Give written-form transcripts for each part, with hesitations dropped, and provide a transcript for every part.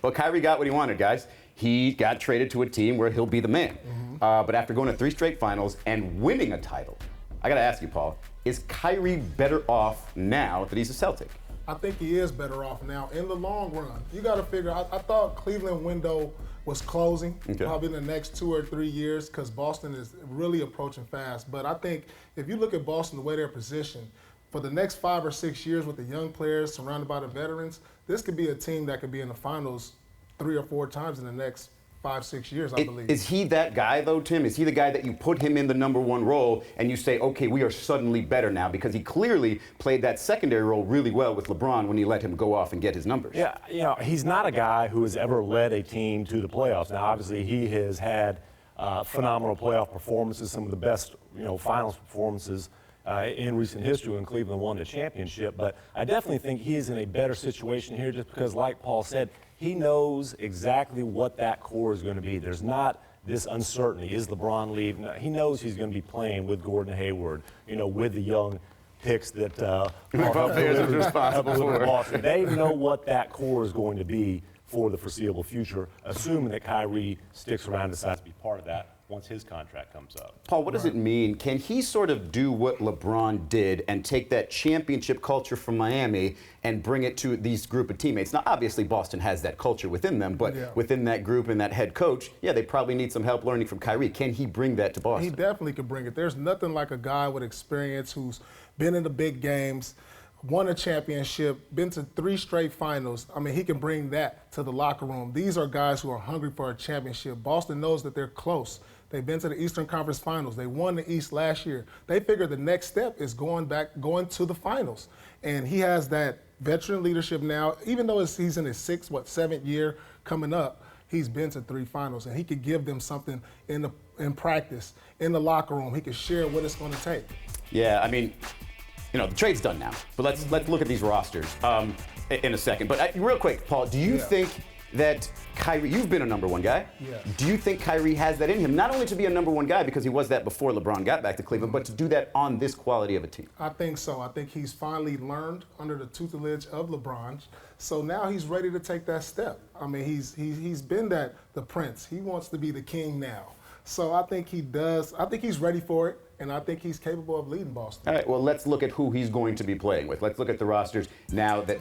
But Kyrie got what he wanted, guys. He got traded to a team where he'll be the man. But after going to 3 straight finals and winning a title, I got to ask you, Paul, is Kyrie better off now that he's a Celtic? I think he is better off now in the long run. You got to figure, I thought Cleveland window was closing probably in the next 2 or 3 years because Boston is really approaching fast. But I think if you look at Boston, the way they're positioned, for the next 5 or 6 years with the young players surrounded by the veterans, this could be a team that could be in the finals 3 or 4 times in the next 5, 6 years, I believe. Is he that guy, though, Tim? Is he the guy that you put him in the #1 role and you say, okay, we are suddenly better now? Because he clearly played that secondary role really well with LeBron when he let him go off and get his numbers. Yeah, he's not a guy who has ever led a team to the playoffs. Now, obviously, he has had phenomenal playoff performances, some of the best, finals performances in recent history when Cleveland won the championship. But I definitely think he is in a better situation here just because, like Paul said, he knows exactly what that core is going to be. There's not this uncertainty. Is LeBron leaving? No, he knows he's going to be playing with Gordon Hayward, with the young picks that Bears is responsible for. Boston. They know what that core is going to be for the foreseeable future, assuming that Kyrie sticks around and decides to be part of that once his contract comes up. Paul, what does it mean? Can he sort of do what LeBron did and take that championship culture from Miami and bring it to these group of teammates? Now, obviously, Boston has that culture within them, but within that group and that head coach, they probably need some help learning from Kyrie. Can he bring that to Boston? He definitely could bring it. There's nothing like a guy with experience who's been in the big games, won a championship, been to 3 straight finals. I mean, he can bring that to the locker room. These are guys who are hungry for a championship. Boston knows that they're close. They've been to the Eastern Conference Finals. They won the East last year. They figure the next step is going to the finals. And he has that veteran leadership now. Even though he's in his 7th year coming up, he's been to 3 finals. And he could give them something in practice, in the locker room. He could share what it's going to take. Yeah, I mean, the trade's done now. But let's look at these rosters in a second. But real quick, Paul, do you think that Kyrie, you've been a #1 guy. Do you think Kyrie has that in him? Not only to be a #1 guy because he was that before LeBron got back to Cleveland, but to do that on this quality of a team? I think so. I think he's finally learned under the tutelage of LeBron. So now he's ready to take that step. I mean, he's been the prince. He wants to be the king now. So I think he does. I think he's ready for it. And I think he's capable of leading Boston. All right, well, let's look at who he's going to be playing with. Let's look at the rosters now that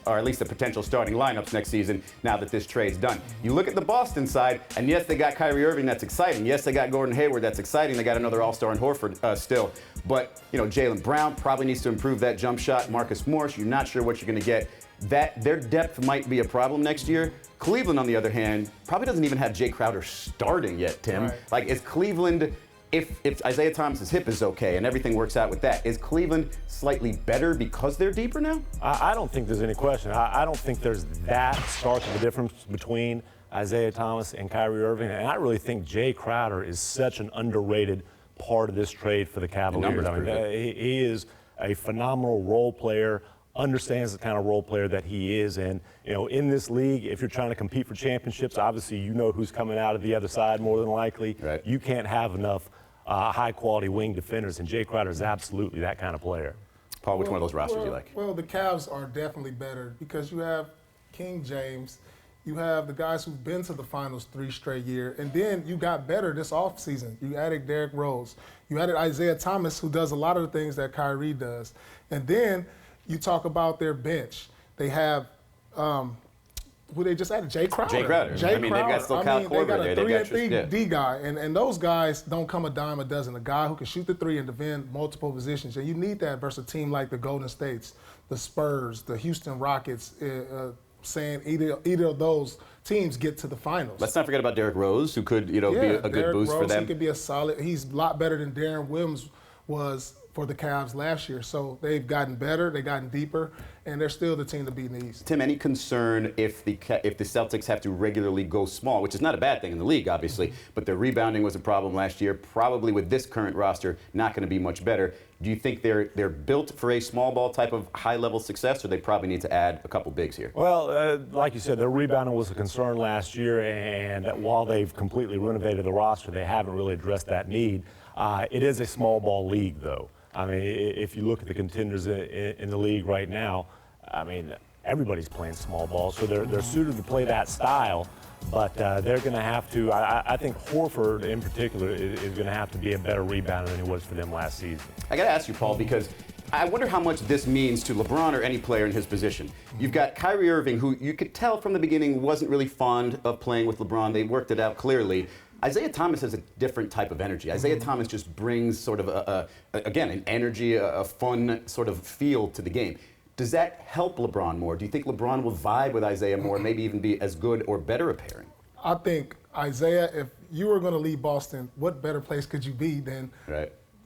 or at least the potential starting lineups next season, now that this trade's done. You look at the Boston side, and yes, they got Kyrie Irving, that's exciting. Yes, they got Gordon Hayward, that's exciting. They got another All-Star in Horford still. But, Jaylen Brown probably needs to improve that jump shot. Marcus Morris, you're not sure what you're going to get. Their depth might be a problem next year. Cleveland, on the other hand, probably doesn't even have Jae Crowder starting yet, Tim. Right. Is Cleveland... If Isaiah Thomas's hip is okay and everything works out with that, is Cleveland slightly better because they're deeper now? I don't think there's any question. I don't think there's that stark of a difference between Isaiah Thomas and Kyrie Irving. And I really think Jae Crowder is such an underrated part of this trade for the Cavaliers. I mean, he is a phenomenal role player, understands the kind of role player that he is. And, in this league, if you're trying to compete for championships, obviously who's coming out of the other side more than likely. Right. You can't have enough high-quality wing defenders, and Jae Crowder is absolutely that kind of player. Paul, which one of those rosters do you like? Well, the Cavs are definitely better because you have King James, you have the guys who've been to the finals 3 straight years, and then you got better this offseason. You added Derrick Rose. You added Isaiah Thomas, who does a lot of the things that Kyrie does. And then you talk about their bench. They have who they just added, Jae Crowder. Jae Crowder. They've got still Kyle Korver there. They got a 3-and-3 D guy, and those guys don't come a dime a dozen. A guy who can shoot the 3 and defend multiple positions, and you need that versus a team like the Golden States, the Spurs, the Houston Rockets, saying either of those teams get to the finals. Let's not forget about Derrick Rose, who could be a good boost for them. He could be a solid. He's a lot better than Darren Williams was for the Cavs last year. So they've gotten better, they've gotten deeper, and they're still the team to beat in the East. Tim, any concern if the Celtics have to regularly go small, which is not a bad thing in the league, obviously, but their rebounding was a problem last year. Probably with this current roster, not going to be much better. Do you think they're built for a small ball type of high-level success, or they probably need to add a couple bigs here? Well, like you said, their rebounding was a concern last year, and while they've completely renovated the roster, they haven't really addressed that need. It is a small ball league, though. I mean, if you look at the contenders in the league right now, I mean, everybody's playing small ball, so they're suited to play that style. But they're going to have to, I think Horford in particular is going to have to be a better rebounder than he was for them last season. I got to ask you, Paul, because I wonder how much this means to LeBron or any player in his position. You've got Kyrie Irving, who you could tell from the beginning wasn't really fond of playing with LeBron. They worked it out clearly. Isaiah Thomas has a different type of energy. Isaiah Thomas just brings sort of, again, an energy, a fun sort of feel to the game. Does that help LeBron more? Do you think LeBron will vibe with Isaiah more, maybe even be as good or better a pairing? I think Isaiah, if you were going to leave Boston, what better place could you be than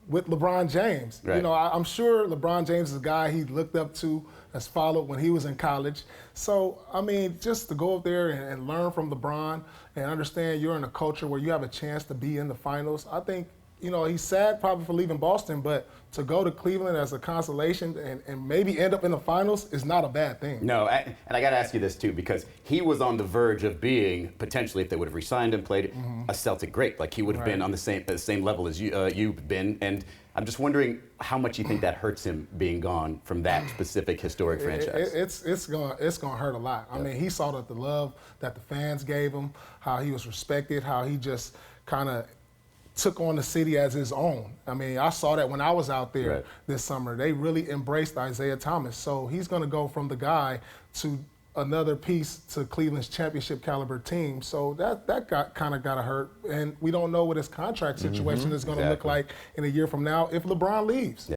with LeBron James? Right. You know, I'm sure LeBron James is a guy he looked up to, has followed when he was in college. So, I mean, just to go up there and learn from LeBron and understand you're in a culture where you have a chance to be in the finals, I think, you know, he's sad probably for leaving Boston, but to go to Cleveland as a consolation and maybe end up in the finals is not a bad thing. No, and I got to ask you this too, because he was on the verge of being, potentially, if they would have re-signed him, played a Celtic great. Like he would have been on the same level as you've been. And I'm just wondering how much you think that hurts him being gone from that specific historic franchise. It's gonna hurt a lot. I mean, he saw that the love that the fans gave him, how he was respected, how he just kind of took on the city as his own. I mean, I saw that when I was out there this summer. They really embraced Isaiah Thomas. So he's going to go from the guy to another piece to Cleveland's championship caliber team. So that kind of got to hurt. And we don't know what his contract situation is going to look like in a year from now if LeBron leaves.